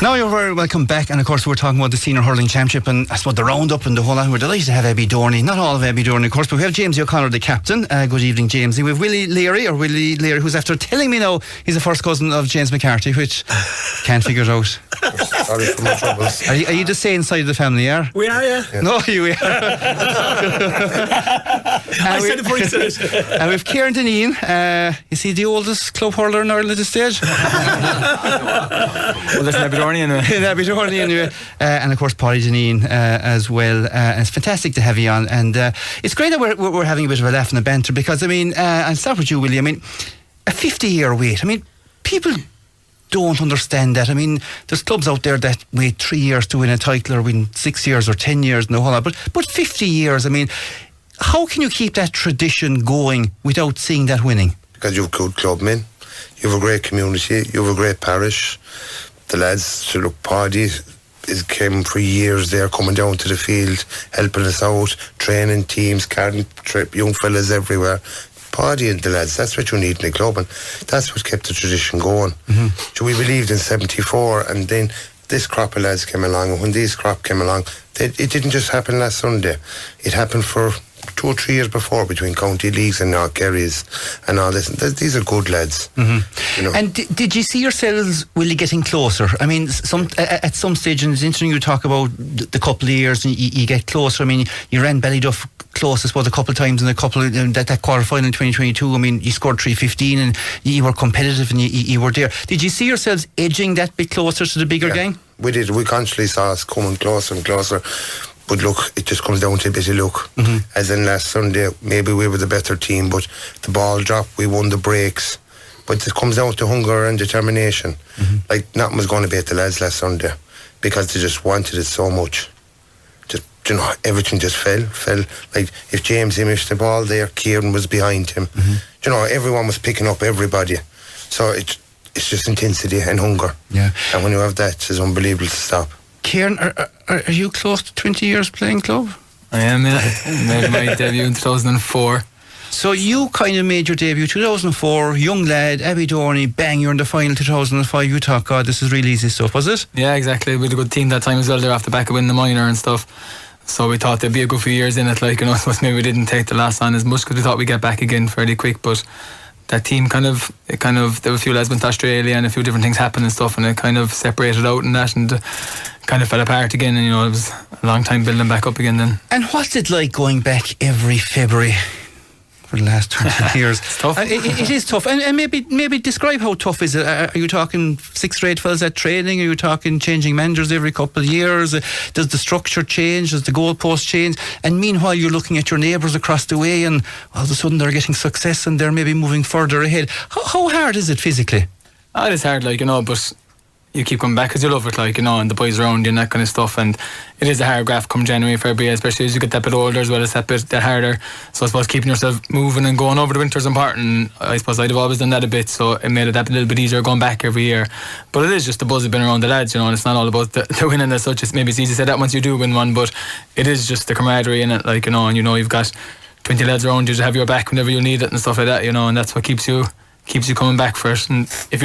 Now you're very welcome back, and of course we're talking about the Senior Hurling Championship and I suppose the round-up and the whole lot. We're delighted to have Abbeydorney, not all of Abbeydorney of course, but we have Jamesy O'Connor, the captain. Good evening, Jamesy. We have Willie Leary, who's after telling me now he's a first cousin of James McCarthy, which can't figure it out. Sorry for my troubles. Are you the same side of the family, yeah? We are, yeah. No, you are. I said it before you said it. And we've Kieran Deneen. Is he the oldest club hurler in Ireland at this stage? Well, that's Abbeydorney anyway. Abbeydorney anyway. And of course Paddy Deneen as well. And it's fantastic to have you on. And it's great that we're having a bit of a laugh and a banter because, I mean, I'll start with you, Willie. I mean, a 50-year wait. I mean, people don't understand that. I mean, there's clubs out there that wait 3 years to win a title or win 6 years or 10 years and the whole lot. But 50 years, I mean, how can you keep that tradition going without seeing that winning? Because you've good clubmen, you have a great community, you have a great parish. The lads, so look, Paddy came for years there, coming down to the field, helping us out, training teams, carrying young fellas everywhere. Paddy and the lads, that's what you need in a club, and that's what kept the tradition going. So we believed in 74, and then this crop of lads came along, and when these crop came along, it didn't just happen last Sunday. It happened for 2 or 3 years before between county leagues and North Kerry's and all this. These are good lads. You know. And did you see yourselves really getting closer? I mean, at some stage in this interview you talk about the couple of years and you get closer. I mean, you ran Ballyduff close, I suppose, a couple of times in that quarter final in 2022. I mean, you scored 315 and you were competitive and you were there. Did you see yourselves edging that bit closer to the bigger gang? We did. We constantly saw us coming closer and closer. But look, it just comes down to a bit of luck. As in last Sunday, maybe we were the better team, but the ball dropped, we won the breaks. But it comes down to hunger and determination. Like, nothing was going to beat the lads last Sunday because they just wanted it so much. Just, you know, everything just fell. Like, if James missed the ball there, Kieran was behind him. You know, everyone was picking up everybody. So it's just intensity and hunger. Yeah. And when you have that, it's unbelievable to stop. Kieran, are you close to 20 years playing club? I am, yeah. Made my debut in 2004. So you kind of made your debut 2004, young lad, Abbeydorney, bang, you're in the final 2005. You thought, God, this is really easy stuff, was it? Yeah, exactly. We had a good team that time as well. They're off the back of winning the minor and stuff. So we thought there'd be a good few years in it. Like, you know, maybe we didn't take the last on as much because we thought we'd get back again fairly quick. But that team there were a few lads went to Australia and a few different things happened and stuff, and it kind of separated out and that, and kind of fell apart again, and you know, it was a long time building back up again then. And what's it like going back every February for the last 20 years? It's tough. It is tough. And maybe describe how tough is it. Are you talking 6th grade fellas at training? Are you talking changing managers every couple of years? Does the structure change? Does the goalpost change? And meanwhile you're looking at your neighbours across the way and all of a sudden they're getting success and they're maybe moving further ahead. How hard is it physically? It is hard, like, you know, but you keep coming back because you love it, like, you know, and the boys around you and that kind of stuff, and it is a hard graph come January, February, especially as you get that bit older as well, as that harder. So I suppose keeping yourself moving and going over the winter's important. I suppose I'd have always done that a bit, so it made it that a little bit easier going back every year. But it is just the buzz of being around the lads, you know, and it's not all about the winning as such. It's easy to say that once you do win one, but it is just the camaraderie in it, like, you know, and you know you've got 20 lads around you to have your back whenever you need it and stuff like that, you know, and that's what keeps you coming back for it. And if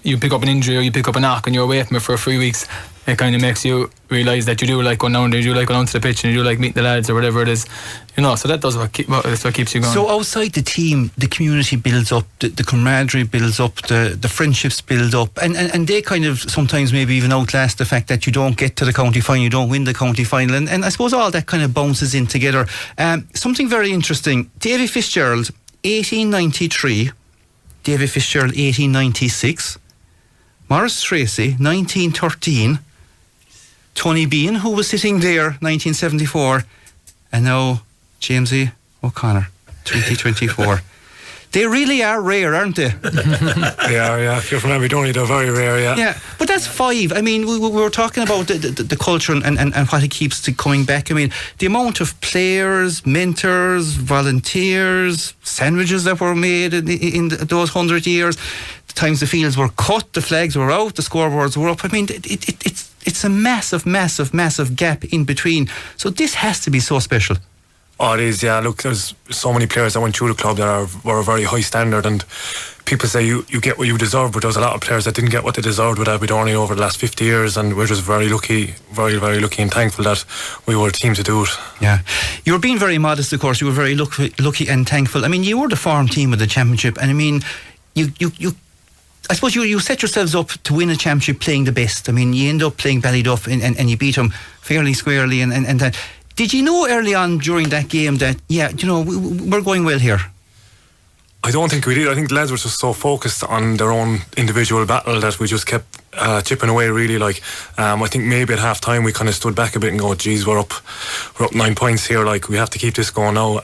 you pick up an injury or you pick up a knock and you're away from it for 3 weeks, it kind of makes you realise that you do like going down there, you do like going onto the pitch and you do like meeting the lads or whatever it is, you know. So that does what keeps you going. So outside the team, the community builds up, the camaraderie builds up, the friendships build up, and they kind of sometimes maybe even outlast the fact that you don't get to the county final, you don't win the county final, and I suppose all that kind of bounces in together. Something very interesting, Davy Fitzgerald 1893, Davy Fitzgerald 1896, Maurice Tracy 1913, Tony Bean, who was sitting there 1974, and now Jamesy O'Connor 2024. They really are rare, aren't they? They are, yeah. If you're from Abbeydorney, they're very rare, yeah. Yeah, but that's 5. I mean, we were talking about the culture and what it keeps to coming back. I mean, the amount of players, mentors, volunteers, sandwiches that were made in those 100 years, the times the fields were cut, the flags were out, the scoreboards were up. I mean, it's a massive gap in between. So this has to be so special. Oh, it is, yeah. Look, there's so many players that went through the club that were a very high standard, and people say you get what you deserve, but there was a lot of players that didn't get what they deserved with Abbeydorney over the last 50 years, and we're just very lucky, very, very lucky and thankful that we were a team to do it. Yeah, you were being very modest, of course. You were very lucky and thankful. I mean, you were the farm team of the championship, and I mean, you I suppose you set yourselves up to win a championship playing the best. I mean, you end up playing Ballyduff and you beat them fairly squarely, and that. Did you know early on during that game that, yeah, you know, we're going well here? I don't think we did. I think the lads were just so focused on their own individual battle that we just kept chipping away, really. Like, I think maybe at half time we kind of stood back a bit and go, geez, we're up 9 points here, like we have to keep this going now.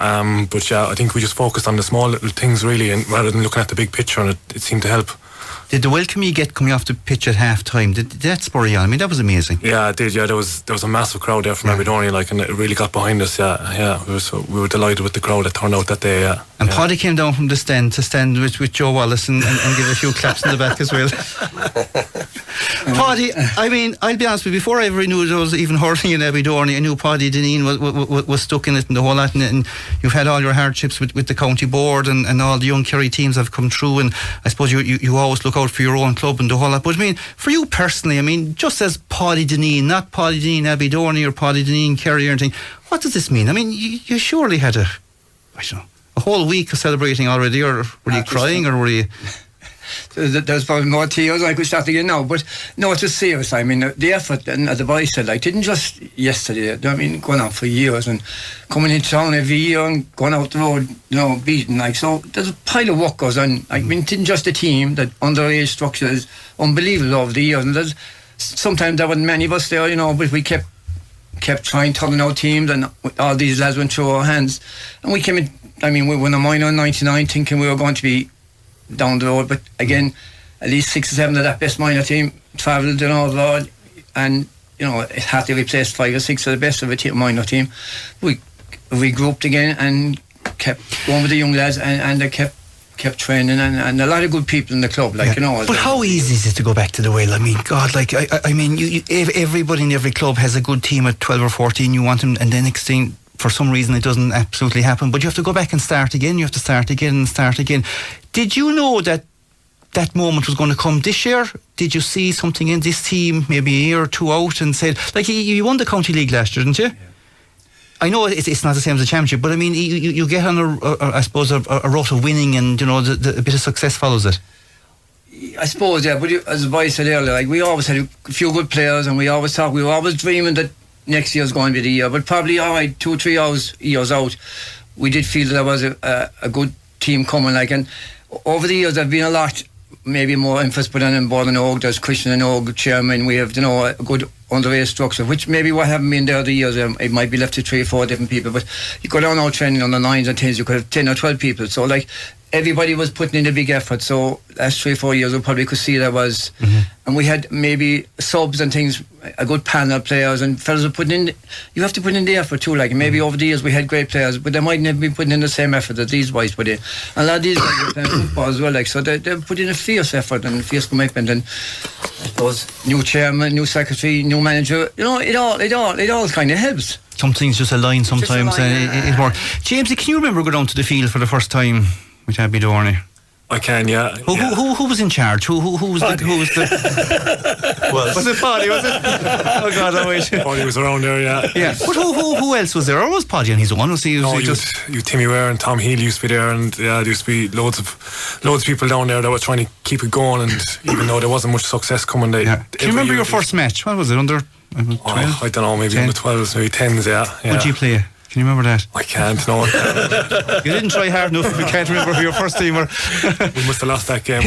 But yeah, I think we just focused on the small little things, really, and rather than looking at the big picture, and it seemed to help. Did the welcome you get coming off the pitch at half time, did that spur you on? I mean, that was amazing. Yeah, it did. Yeah, there was a massive crowd there from Abbeydorney, like, and it really got behind us. Yeah. We were delighted with the crowd that turned out that day. Yeah. And Paddy came down from the stand to stand with Joe Wallace and give a few claps in the back as well. Paddy, I mean, I'll be honest with you, before I ever knew there was even hurling in Abbeydorney, I knew Paddy Dineen was stuck in it and the whole lot, and you've had all your hardships with the county board and all the young Kerry teams have come through, and I suppose you always look out for your own club and the whole lot. But I mean, for you personally, I mean, just as Paddy Dineen, not Paddy Dineen Abbeydorney or Paddy Dineen Kerry or anything, what does this mean? I mean, you surely had a whole week of celebrating already, or were you crying, or were you... There's probably more tears I could start again now, but no, it was serious. I mean, the effort, and as the boys said, like, didn't just yesterday, I mean, going on for years and coming into town every year and going out the road, you know, beating, like, so there's a pile of work goes on. I mean, it didn't just a team, that underage structure is unbelievable over the years, and sometimes there weren't many of us there, you know, but we kept trying, turning out teams, and all these lads went through our hands, and we came in. I mean, we won a minor in 99 thinking we were going to be down the road, but again, at least 6 or 7 of that best minor team travelled, you know, abroad, and you know, it had to replace 5 or 6 of the best of a minor team. We regrouped again and kept going with the young lads, and they kept training, and a lot of good people in the club, like, you know. But how easy is it to go back to the well? I mean, God, like, I mean, everybody in every club has a good team at 12 or 14. You want them, and then next thing, for some reason, it doesn't absolutely happen. But you have to go back and start again. You have to start again and start again. Did you know that moment was going to come this year? Did you see something in this team maybe a year or two out and said, like, you won the County League last year, didn't you? Yeah. I know it's not the same as a championship, but I mean, you get on I suppose a rut of winning, and you know, a bit of success follows it. I suppose, yeah. But as the boy said earlier, like, we always had a few good players, and we were always dreaming that next year's going to be the year. But probably, all right, 2 or 3 years out, we did feel that there was a good team coming, like, and over the years there've been a lot, maybe more emphasis put on in Borden Oak. There's Christian and Oak chairman. We have, you know, a good underage structure, which maybe what haven't been there the years, it might be left to 3 or 4 different people, but you go down out training on the 9s and 10s, you could have 10 or 12 people, so like, everybody was putting in a big effort. So last 3 or 4 years we probably could see there was, and we had maybe subs and things, a good panel of players, and fellas were putting in, you have to put in the effort too, like, maybe over the years we had great players, but they might never be putting in the same effort that these boys put in. And a lot of these guys were playing football as well, like, so they put in a fierce effort and fierce commitment, and I suppose new chairman, new secretary, new manager, you know, it all kind of helps. Some things just align sometimes, and it works. Jamesy, can you remember going down to the field for the first time with Abbeydorney? I can, yeah. Who was in charge? Who was the was it Paddy, was it? Oh God, I wish. Paddy was around there, yeah. Yeah. But who else was there? Or was Paddy on his own? Was he just Timmy Ware and Tom Healy used to be there, and yeah, there used to be loads of people down there that were trying to keep it going, and even though there wasn't much success coming, Can you remember your first match? What was it, under 12? I don't know, maybe 10? Under 12s, maybe 10s, yeah. Would you play? Can you remember that? I can't, no. You didn't try hard enough if you can't remember who your first team were. We must have lost that game.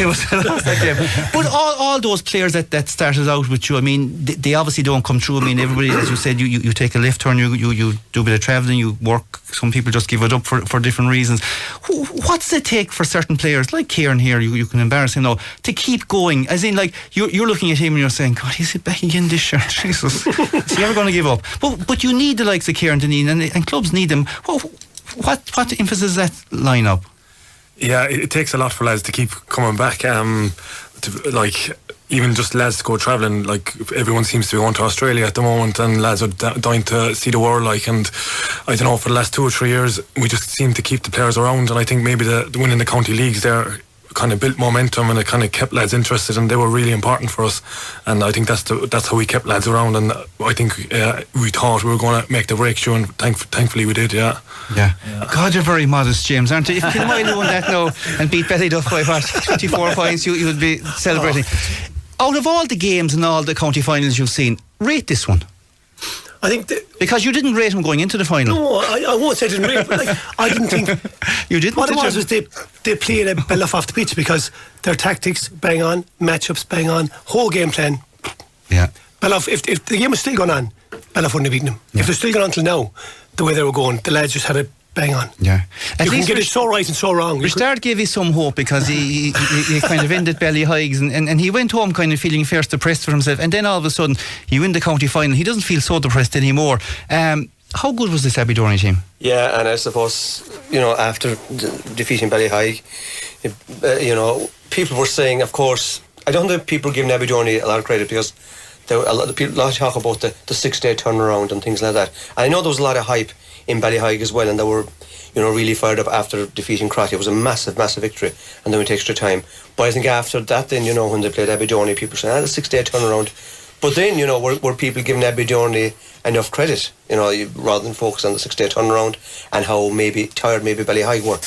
But all those players that started out with you, I mean, they obviously don't come through. I mean, everybody, as you said, you take a left turn, you do a bit of travelling, you work. Some people just give it up for different reasons. What does it take for certain players, like Kieran here, you can embarrass him now, to keep going? As in, like, you're looking at him and you're saying, God, is it back again this year? Jesus. Is he ever going to give up? But you need the likes of Kieran Dineen, and clubs need them. What emphasis does that line up? Yeah, it takes a lot for lads to keep coming back. Like, even just lads to go travelling, like, everyone seems to be going to Australia at the moment, and lads are dying to see the world, like, and I don't know, for the last 2 or 3 years we just seem to keep the players around, and I think maybe the winning the county leagues there kind of built momentum, and it kind of kept lads interested, and they were really important for us. And I think that's how we kept lads around. And I think we thought we were going to make the breakthrough, and thankfully we did. Yeah. God, you're very modest, James, aren't you? If Kilmiley won that now and beat Ballyduff by 24 points, you would be celebrating. Out of all the games and all the county finals you've seen, rate this one. I think because you didn't rate them going into the final. No, I won't say I didn't rate, but I didn't think you didn't. What it was they played a Ballyduff off the pitch because their tactics bang on, matchups bang on, whole game plan. Yeah. Ballyduff, if the game was still going on, Ballyduff wouldn't have beaten them. If they're still going on till now, the way they were going, the lads just had it bang on. Yeah. You can get it so right and so wrong. Richard gave you some hope because he kind of ended Ballyheigs and he went home kind of feeling first depressed for himself, and then all of a sudden you win the county final. He doesn't feel so depressed anymore. How good was this Abbeydorney team? Yeah, and I suppose, after defeating Ballyhaig, people were saying, of course, I don't think people giving Abbeydorney a lot of credit because there were a lot of talk about the 6-day turnaround and things like that. And I know there was a lot of hype in Ballyhaig as well, and they were, really fired up after defeating Crotty. It was a massive, massive victory, and then it takes extra time. But I think after that, then when they played Abbeydorney, people said, the 6-day turnaround. But then, were people giving Abbeydorney enough credit, rather than focus on the 6-day turnaround and how tired Ballyhaig were.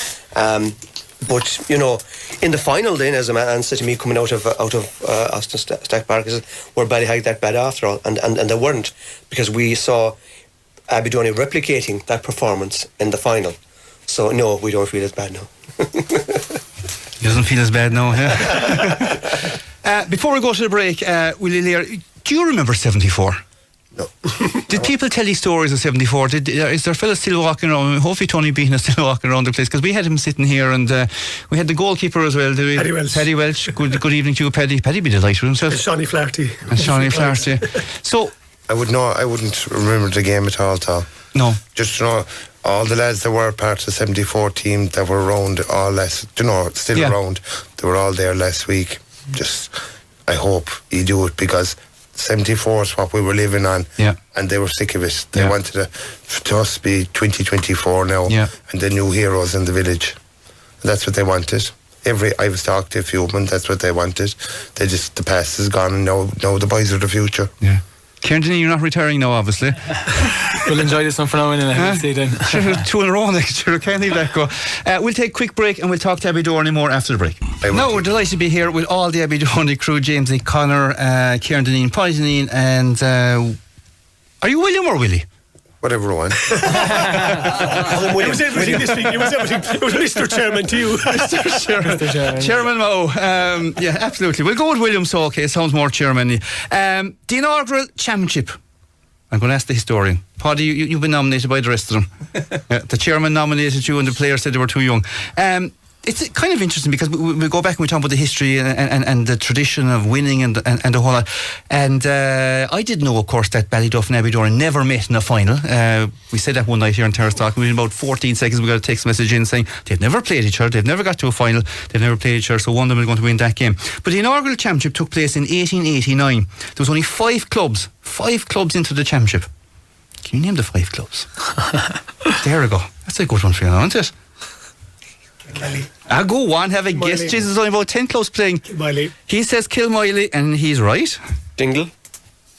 But in the final, then, as a man said to me, coming out of Austin Stack Park, were Ballyhaig that bad after all? And they weren't, because we saw Abbeydorney replicating that performance in the final. So no, we don't feel as bad now. He doesn't feel as bad now, yeah. Before we go to the break, Willie Lear, do you remember 74? No. Did people tell you stories of 74? Is there fellas still walking around? Hopefully Tony Behan is still walking around the place, because we had him sitting here, and we had the goalkeeper as well, did we? Paddy Welch. Good evening to you, Paddy. Paddy be delighted with himself. And Shawnee Flaherty. So I wouldn't remember the game at all. No. Just all the lads that were part of the 74 team that were around still around, they were all there last week. Just I hope you do it, because 74 is what we were living on, and they were sick of it. They wanted to us be 2024 now, and the new heroes in the village. And that's what they wanted. I was talking to a few of them, that's what they wanted. The past is gone, and now the boys are the future. Yeah. Kieran, you're not retiring now, obviously. We'll enjoy this one for now, and we'll see then. Two in a row next year, can't leave that go. We'll take a quick break, and we'll talk to Abbeydorney more after the break. No, we're delighted to be here with all the Abbeydorney crew: James Connor, Kieran Deneen, Paddy Deneen, and are you William or Willie? Whatever one. It was everything this week. It was everything. It was Mr. Chairman to you. Mr. Chairman. Chairman Mo. Yeah, absolutely. We'll go with William, so okay, it sounds more chairman-y. The inaugural championship. I'm going to ask the historian. Paddy, you've been nominated by the rest of them. The chairman nominated you, and the players said they were too young. It's kind of interesting, because we go back and we talk about the history and the tradition of winning and the whole lot. And I didn't know, of course, that Ballyduff and Abbeydorney never met in a final. We said that one night here in Terrace Talk. Within about 14 seconds, we got a text message in saying they've never played each other, they've never got to a final, they've never played each other, so one of them is going to win that game. But the inaugural championship took place in 1889. There was only 5 clubs into the championship. Can you name the 5 clubs? There we go. That's a good one for you now, isn't it? Go on, have a guess. Jesus, there's only about 10 clubs playing. Kilmiley. He says Kilmiley, and he's right. Dingle,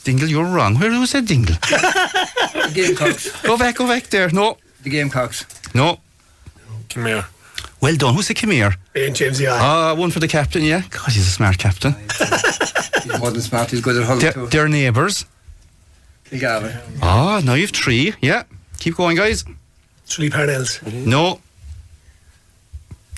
you're wrong. Who said Dingle? The Gamecocks. Go back there. No. The Gamecocks. No. Khmer. Well done. Who said Khmer? And James, yeah. One for the captain, yeah. God, he's a smart captain. He's more than smart, he's good at hurling too. They're neighbours. Kilgavin. Now you've 3. Yeah. Keep going, guys. Tralee Parnells. No.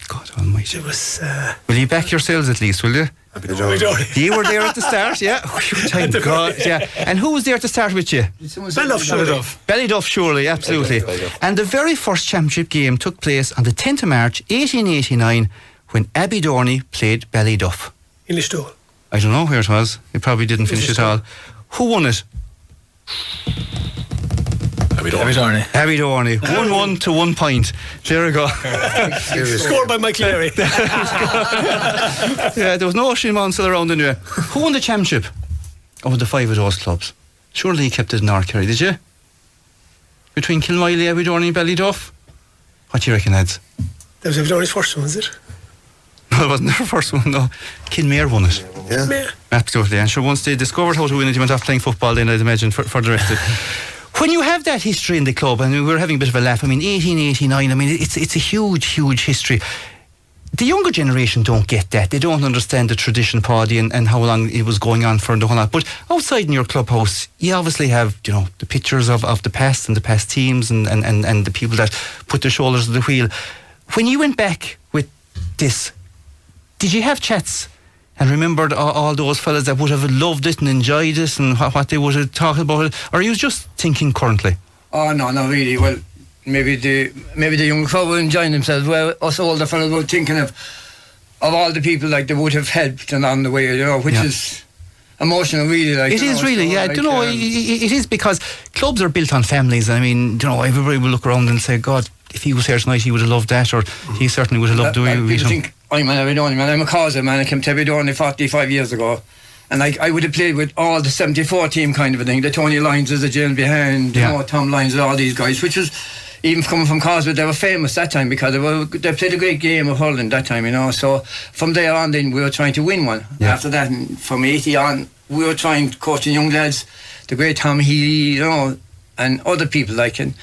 God almighty. It was... Will you back yourselves at least, will you? Abbeydorney. You were there at the start, yeah. Thank God, yeah. And who was there to start with you? Ballyduff, surely. Ballyduff, surely, absolutely. And the very first championship game took place on the 10th of March 1889, when Abbeydorney played Ballyduff. In Listowel. I don't know where it was. It probably didn't finish at all. Who won it? Abbeydorney. 1-1 to 1 point. There we go. Scored by Mike Larry. Yeah, there was no Oisin Monsell around anyway. Who won the championship of the 5 of those clubs? Surely you kept it in North-Kerry, did you? Between Kilmiley, Abbeydorney and Ballyduff? What do you reckon, lads? That was Abbeydorney's first one, was it? Well, it wasn't their first one, no. Kinmare won it. Yeah. Absolutely. And sure, once they discovered how to win it, you went off playing football then, I'd imagine, for the rest of it. When you have that history in the club, and we were having a bit of a laugh, I mean, 1889, I mean, it's a huge history. The younger generation don't get that. They don't understand the tradition, Paddy, and how long it was going on for and the whole lot. But outside in your clubhouse, you obviously have, you know, the pictures of the past and the past teams and the people that put their shoulders to the wheel. When you went back with this, did you have chats and remembered all those fellas that would have loved it and enjoyed it and what they would have talked about it? Or are you just thinking currently? Oh, no, not really. Well, maybe the young crowd were enjoying themselves. Well, us older fellas were thinking of all the people like they would have helped along the way, you know, which is emotional, really. Like, it is really, yeah. Like, it is, because clubs are built on families. I mean, you know, everybody will look around and say, God, if he was here tonight, he would have loved that, or he certainly would have loved doing it. People think, I'm an Abbeydorney man. I'm a causer man. I came to Abbeydorney 45 years ago. And I would have played with all the 74 team kind of a thing. The Tony Lyons is the Jill behind, you know, Tom Lyons and all these guys, which was, even coming from Causeway, they were famous that time because they played a great game of hurling that time, you know. So from there on, then we were trying to win one. Yeah. After that, and from 80 on, we were trying coaching young lads, the great Tom Healy, you know, and other people like. And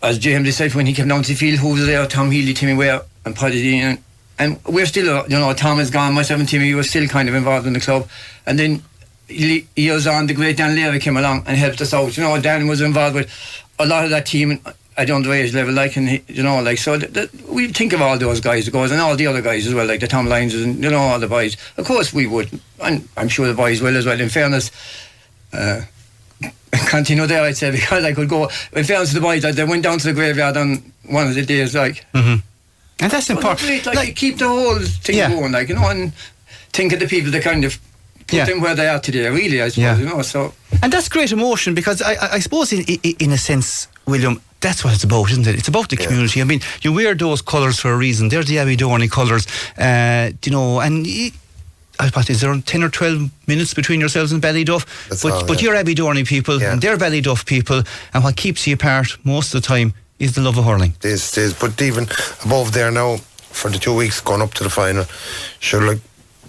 as James said, when he came down to the field, who was there? Tom Healy, Timmy Ware, and Paddy Dean. And we're still, you know, Tom is gone, myself and Timmy were still kind of involved in the club. And then years on, the great Dan Leary came along and helped us out. You know, Dan was involved with a lot of that team at the underage level, like, and you know, like, so we think of all those guys, and all the other guys as well, like the Tom Lyons and, you know, all the boys. Of course we would, and I'm sure the boys will as well. In fairness, continue there, I'd say, because I could go. In fairness to the boys, they went down to the graveyard on one of the days, like. Mm-hmm. And that's important. Like, keep the whole thing going, like, you know, and think of the people that kind of put them where they are today, really, I suppose, you know, so. And that's great emotion, because I suppose in a sense, William, that's what it's about, isn't it? It's about the community. I mean, you wear those colours for a reason. They're the Abbeydorney colours, you know, and is there 10 or 12 minutes between yourselves and Ballyduff? But you're Abbeydorney people, and they're Ballyduff people, and what keeps you apart most of the time is the love of hurling. This, but even above there now, for the 2 weeks going up to the final, sure, like,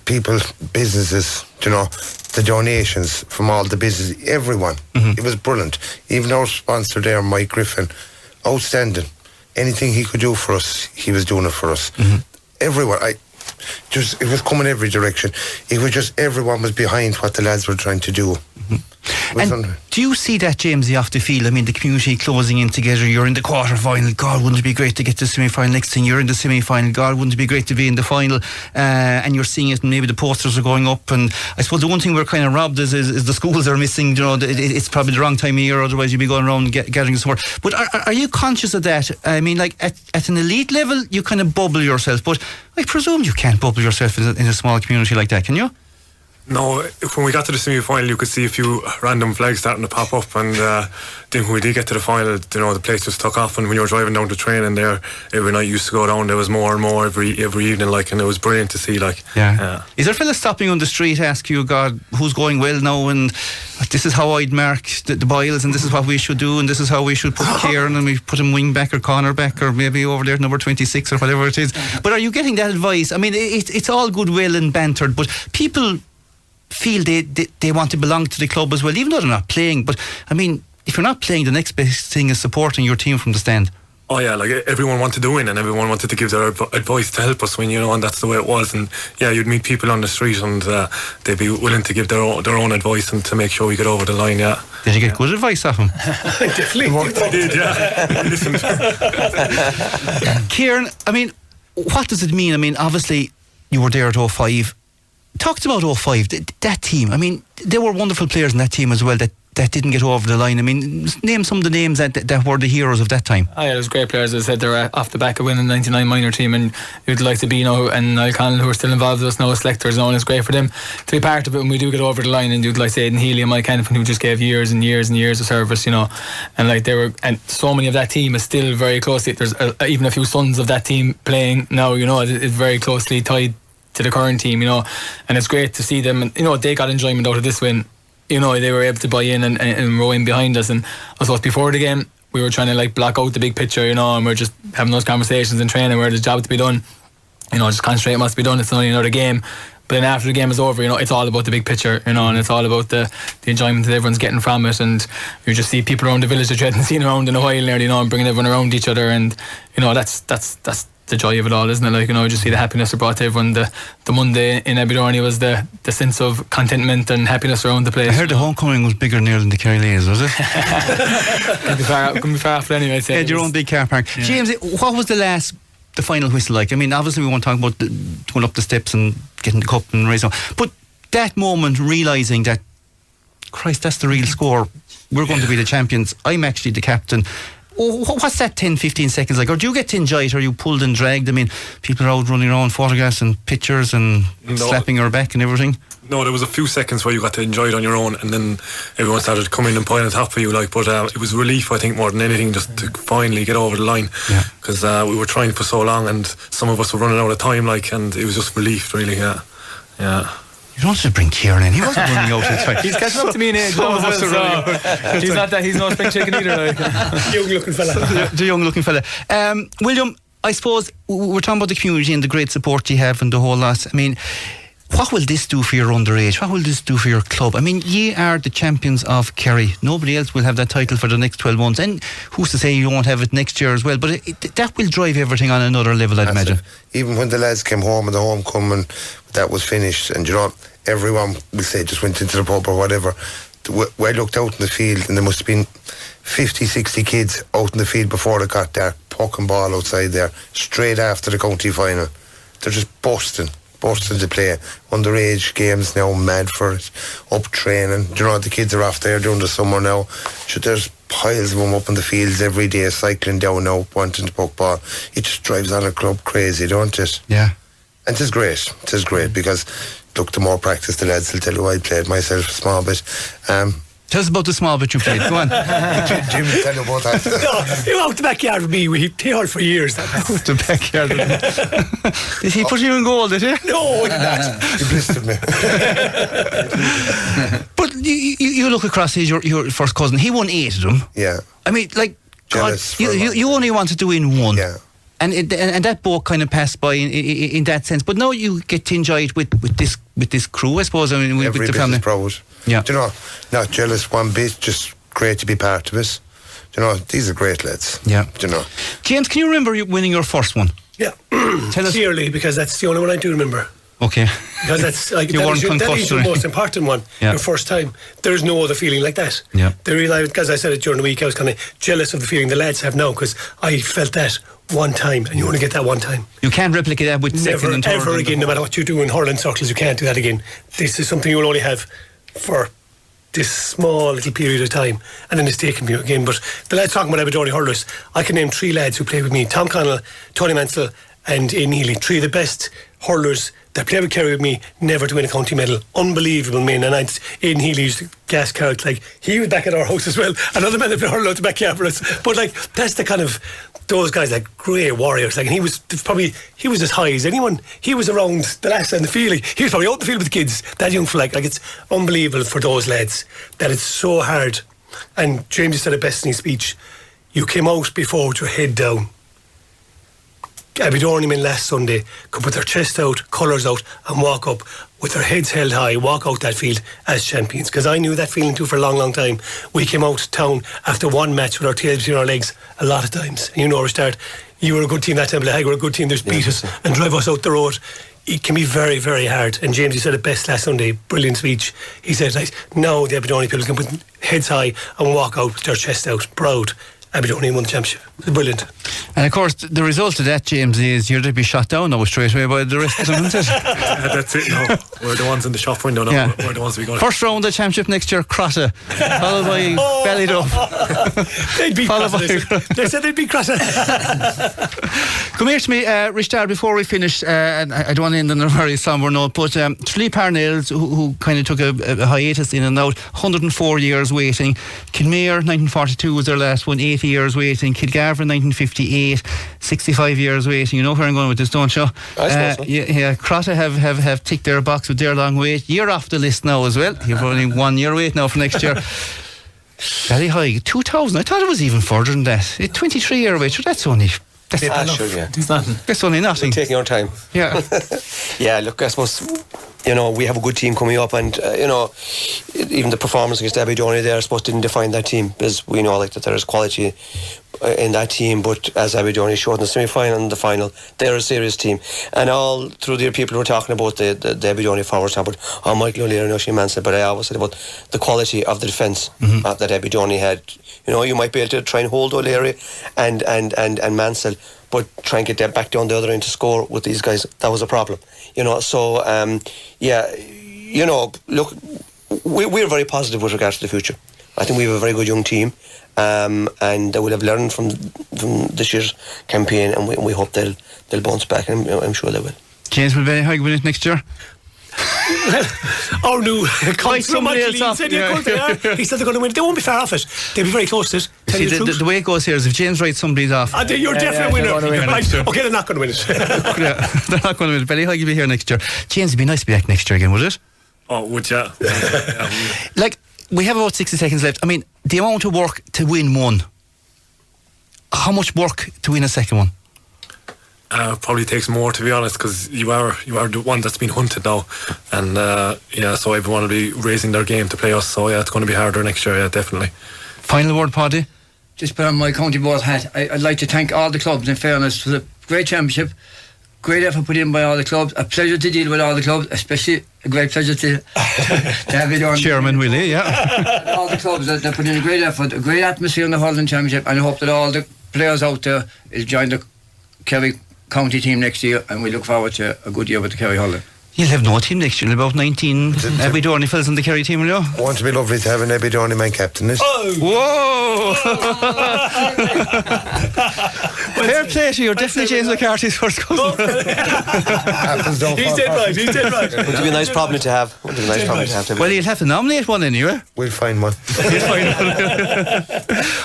people, businesses, you know, the donations from all the businesses, everyone. It was brilliant. Even our sponsor there, Mike Griffin, outstanding. Anything he could do for us, he was doing it for us. Everyone, it was coming every direction. It was just, everyone was behind what the lads were trying to do. And do you see that, Jamesy, off the field? I mean, the community closing in together. You're in the quarter final. God, wouldn't it be great to get to the semi-final? Next thing, you're in the semi-final. God, wouldn't it be great to be in the final? And you're seeing it, and maybe the posters are going up. And I suppose the one thing we're kind of robbed is the schools are missing. You know, it's probably the wrong time of year. Otherwise, you'd be going around gathering support. But are you conscious of that? I mean, like at an elite level, you kind of bubble yourself. But I presume you can't bubble yourself in a small community like that, can you? No, when we got to the semi-final, you could see a few random flags starting to pop up, and then when we did get to the final, you know, the place just took off. And when you were driving down to training there, every night you used to go down, there was more and more every evening, like, and it was brilliant to see, like. Is there fellas stopping on the street, ask you, God, who's going well now, and this is how I'd mark the Boyles, and this is what we should do, and this is how we should put Kieran, and we put him wing back or corner back, or maybe over there number 26 or whatever it is. But are you getting that advice? I mean, it's all goodwill and bantered, but people feel they want to belong to the club as well, even though they're not playing. But I mean, if you're not playing, the next best thing is supporting your team from the stand. Oh yeah, like everyone wanted to win, and everyone wanted to give their advice to help us win, you know, and that's the way it was. And yeah, you'd meet people on the street, and they'd be willing to give their own advice and to make sure we get over the line. Yeah. Did you get good advice off him? Definitely. I did, yeah. Listen. Kieran, I mean, what does it mean? I mean, obviously you were there at 05. Talked about 05, that team. I mean, there were wonderful players in that team as well that didn't get over the line. I mean, name some of the names that were the heroes of that time. Oh yeah, there was great players. As I said, they're off the back of winning the 99 minor team, and you'd like to be, you know, and Niall Connell, who are still involved with us now as selectors, and it's great for them to be part of it when we do get over the line. And you'd like to say Aidan Healy and Mike Hennepin, who just gave years and years and years of service, you know, and like and so many of that team is still very closely. There's even a few sons of that team playing now, you know, it's very closely tied to the current team, you know, and it's great to see them, and you know, they got enjoyment out of this win. You know, they were able to buy in and row in behind us. And I suppose before the game, we were trying to like block out the big picture, you know, and we we're just having those conversations in training where there's a job to be done. just concentrate, it must be done, it's only another game. But then after the game is over, it's all about the big picture, and it's all about the enjoyment that everyone's getting from it. And you just see people around the village that you hadn't seen around in a while now, and bringing everyone around each other. And that's the joy of it all, isn't it? Just see the happiness it brought to everyone. The Monday in Abbeydorney was the sense of contentment and happiness around the place. I heard the homecoming was bigger near than the Kerry-Lays, was it? Couldn't be far off it anyway, I'd say. Had your own big car park. Yeah. James, what was the final whistle like? I mean, obviously we won't talk about going up the steps and getting the cup and raising, but that moment realising that, Christ, that's the real score, we're going to be the champions, I'm actually the captain. What's that 10-15 seconds like? Or do you get to enjoy it? Or are you pulled and dragged? I mean, people are out running around photographs and pictures and slapping your back and everything. No, there was a few seconds where you got to enjoy it on your own, and then everyone started coming and pulling on top of you. But it was relief, I think, more than anything, just to finally get over the line. Because we were trying for so long, and some of us were running out of time, and it was just relief, really. Yeah. You don't have to bring Kieran in. He wasn't running out of time. He's catching up to me in age. He's not that. He's no spring chicken either. Young looking fella. The young looking fella. William, I suppose we're talking about the community and the great support you have and the whole lot. I mean, what will this do for your underage? What will this do for your club? I mean, ye are the champions of Kerry. Nobody else will have that title for the next 12 months. And who's to say you won't have it next year as well? But that will drive everything on another level, I'd imagine. Even when the lads came home and the homecoming, that was finished. And everyone, we say, just went into the pub or whatever. We looked out in the field, and there must have been 50, 60 kids out in the field before they got there, pucking ball outside there, straight after the county final. They're just busting to play. Underage games now, mad for it. Up training. The kids are off there during the summer now. So there's piles of them up in the fields every day, cycling down now, wanting to puck ball. It just drives on a club crazy, don't it? Yeah. And it is great. It is great because, look, the more practice the lads will tell you, I played myself a small bit. Tell us about the small bit you played. Go on. Jim will tell you about that. No, he out the backyard with me. We played for years. The backyard. Did he put you in goal, did he? No, he did not. He blistered me. But you look across, he's your first cousin. He won 8 of them. Yeah. I mean, God, Jealous you only wanted to win 1. Yeah. And that boat kind of passed by in that sense. But now you get to enjoy it with this crew, I suppose. I mean, with Every the bit family. is proud. Yeah. Not jealous one bit, just great to be part of it. These are great lads. Yeah. James, can you remember winning your first one? Yeah. Tell us. Clearly, because that's the only one I do remember. Okay. Because that's that is your most important one. Yeah. Your first time. There's no other feeling like that. Yeah. Because I said it during the week, I was kind of jealous of the feeling the lads have now, because I felt that one time, and you only get that one time. You can't replicate that with second and third. Never ever again, no matter what you do in hurling circles, you can't do that again. This is something you will only have for this small little period of time, and then it's taken from you again. But the lads talking about Abbeydorney hurlers, I can name 3 lads who played with me: Tom Connell, Tony Mansell and Ian Healy. 3 of the best hurlers that played with Kerry with me, never to win a county medal. Unbelievable men. And Ian Healy used to gas carrot, he was back at our house as well. Another man that played hurling out the backyard for us. But that's the kind of, those guys, great warriors. And he was as high as anyone. He was around the last end of the field. He was probably out in the field with the kids, that young fella. It's unbelievable for those lads that it's so hard. And James said it best in his speech. You came out before with your head down. Abbeydorney men last Sunday could put their chest out, colours out, and walk up with their heads held high, walk out that field as champions. Because I knew that feeling too for a long, long time. We came out to town after one match with our tails between our legs a lot of times. And Restart, you were a good team that time, but I were a good team, just beat us and drive us out the road. It can be very, very hard. And James, he said it best last Sunday, brilliant speech. He said, now the Abbeydorney people can put heads high and walk out with their chest out, proud. Abbeydorney won the championship. It's brilliant. And of course, the result of that, James, is you're to be shot down now straight away by the rest of them, isn't it? That's it. No, we're the ones in the shop window now. Yeah. We're the ones we got. First round of the championship next year, Crotta, followed by Ballyduff. They'd beat Crotta. They said they'd beat Crotta. Come here to me, Richard, before we finish, and I don't want to end on a very sombre note, but Tralee Parnells, who kind of took a hiatus in and out, 104 years waiting. Kilmare, 1942 was their last one, 80 years waiting. Kilgarvan, 1958, 65 years waiting. You know where I'm going with this, don't you? I suppose so. Yeah, Crotta have ticked their box with their long wait. You're off the list now as well. You've only 1 year wait now for next year. Very high, 2000. I thought it was even further than that. 23 year wait, so that's only Sure, yeah. It's nothing. It's only nothing. Taking our time. Yeah. Yeah, look, I suppose, we have a good team coming up, and, even the performance against Abbeydorney there, I suppose, didn't define that team, because we know that there is quality in that team, but as Abbeydorney showed in the semi-final and the final, they're a serious team. And all through the people who were talking about the Abbeydorney forwards, about Michael O'Leary and Oisin Mansell, but I always said about the quality of the defence that Abbeydorney had. You might be able to try and hold O'Leary and Mansell, but try and get them back down the other end to score with these guys, that was a problem. So look, we're very positive with regards to the future. I think we have a very good young team, and they will have learned from this year's campaign, and we hope they'll bounce back, and I'm sure they will. James will very high win it next year. Our new Quite somebody else off. said, he said they're going to win. They won't be far off it. They'll be very close to it. Tell you the truth. The way it goes here is if James writes somebody's off, You're definitely a winner. Right. Okay, they're not going to win it. yeah, they're not going to win it. Belly High will be here next year. James, it'd be nice to be back next year again, would it? Oh, would ya? Like, we have about 60 seconds left. I mean, the amount of work to win one, how much work to win a second one? Probably takes more, to be honest, because you are the one that's been hunted now, and so everyone will be raising their game to play us. So it's going to be harder next year. Yeah, definitely. Final word, Paddy. Just put on my county board hat. I'd like to thank all the clubs, in fairness, for the great championship. Great effort put in by all the clubs. A pleasure to deal with all the clubs, especially a great pleasure to have it on. Chairman Willie, yeah. All the clubs that put in a great effort, a great atmosphere in the Hurling Championship, and I hope that all the players out there will join the Kerry County team next year, and we look forward to a good year with the Kerry Hurling. You'll have no team next year. About 19 Abbeydorney fellas in the Kerry team, will you? Won't it be lovely to have an Abbeydorney man captain it? Whoa! Fair play to you. You're definitely James McCarthy's first cousin. He's dead right. Would it be a nice problem to have? Well, you'll have to nominate one anyway. We'll find one.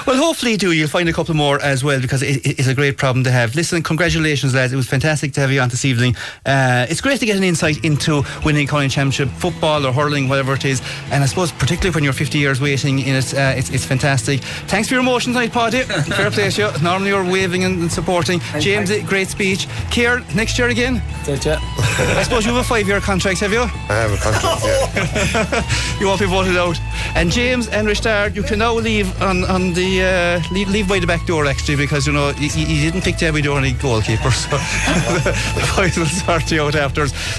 Well, hopefully you'll find a couple more as well, because it's a great problem to have. Listen, congratulations, lads. It was fantastic to have you on this evening. It's great to get an insight into winning county championship football or hurling, whatever it is, and I suppose particularly when you're 50 years waiting in it, it's fantastic. Thanks for your emotion tonight, Paddy. Fair play to you. Normally you're waving and supporting. James, great speech. Kier, next year again? I suppose you have a 5-year contract, have you? I have a contract, yeah. You won't be voted out. And James and Richard, you can now leave on the leave by the back door, actually, because you didn't pick the Abbeydorney goalkeeper, so the boys will sort you out afterwards.